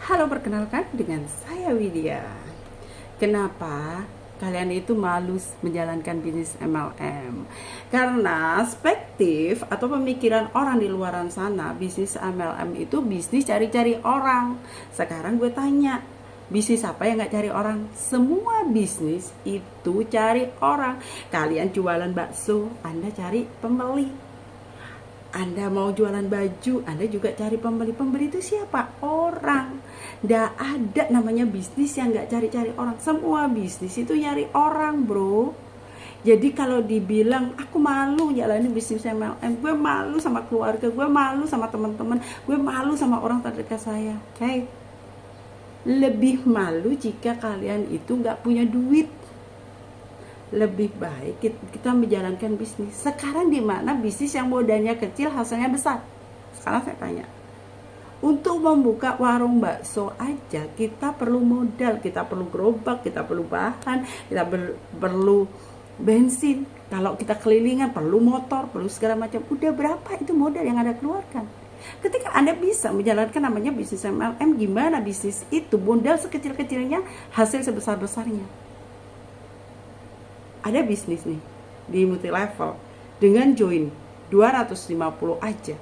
Halo, perkenalkan dengan saya Widya. Kenapa kalian itu malu menjalankan bisnis MLM? Karena perspektif atau pemikiran orang di luaran sana, bisnis MLM itu bisnis cari-cari orang. Sekarang gue tanya, bisnis apa yang gak cari orang? Semua bisnis itu cari orang. Kalian jualan bakso, Anda cari pembeli. Anda mau jualan baju, Anda juga cari pembeli. Pembeli itu siapa? Orang. Nggak ada namanya bisnis yang nggak cari-cari orang. Semua bisnis itu nyari orang, bro. Jadi kalau dibilang aku malu jalanin bisnis MLM, gue malu sama keluarga, gue malu sama teman-teman, gue malu sama orang terdekat saya. Hey, lebih malu jika kalian itu nggak punya duit. Lebih baik kita menjalankan bisnis. Sekarang di mana bisnis yang modalnya kecil hasilnya besar? Sekarang saya tanya, untuk membuka warung bakso aja kita perlu modal, kita perlu gerobak, kita perlu bahan, kita perlu bensin. Kalau kita kelilingan perlu motor, perlu segala macam. Udah berapa itu modal yang Anda keluarkan? Ketika Anda bisa menjalankan namanya bisnis MLM, gimana bisnis itu modal sekecil-kecilnya, hasil sebesar-besarnya? Ada bisnis nih di multi level, dengan join 250 aja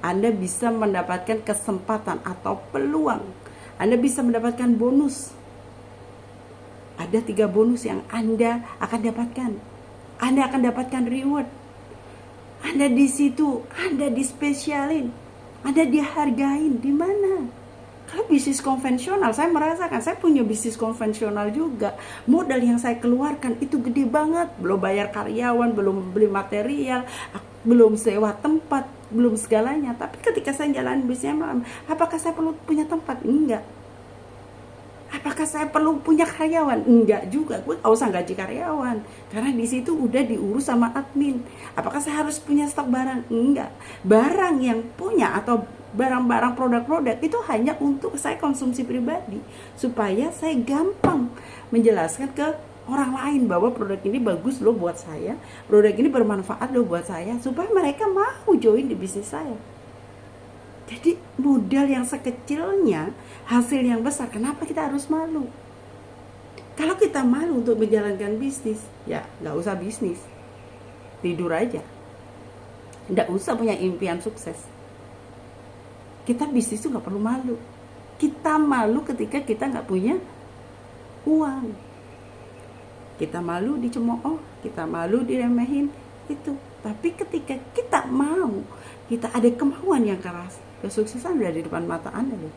Anda bisa mendapatkan kesempatan atau peluang, Anda bisa mendapatkan bonus. Ada 3 bonus yang Anda akan dapatkan. Anda akan dapatkan reward. Anda di situ, Anda dispesialin, Anda dihargain. Di mana? Kalau bisnis konvensional, saya merasakan, saya punya bisnis konvensional juga. Modal yang saya keluarkan itu gede banget. Belum bayar karyawan, belum beli material, belum sewa tempat, belum segalanya. Tapi ketika saya jalan bisnis MLM, apakah saya perlu punya tempat? Enggak. Apakah saya perlu punya karyawan? Enggak juga. Gue gak usah gaji karyawan, karena di situ udah diurus sama admin. Apakah saya harus punya stok barang? Enggak. Barang yang punya atau barang-barang produk-produk itu hanya untuk saya konsumsi pribadi, supaya saya gampang menjelaskan ke orang lain bahwa produk ini bagus loh buat saya, produk ini bermanfaat loh buat saya, supaya mereka mau join di bisnis saya. Jadi modal yang sekecilnya hasil yang besar. Kenapa kita harus malu? Kalau kita malu untuk menjalankan bisnis, ya gak usah bisnis, tidur aja, gak usah punya impian sukses. Kita bisnis itu gak perlu malu. Kita malu ketika kita gak punya uang. Kita malu dicemooh, kita malu diremehin, itu. Tapi ketika kita mau, kita ada kemauan yang keras, kesuksesan udah di depan mata Anda loh.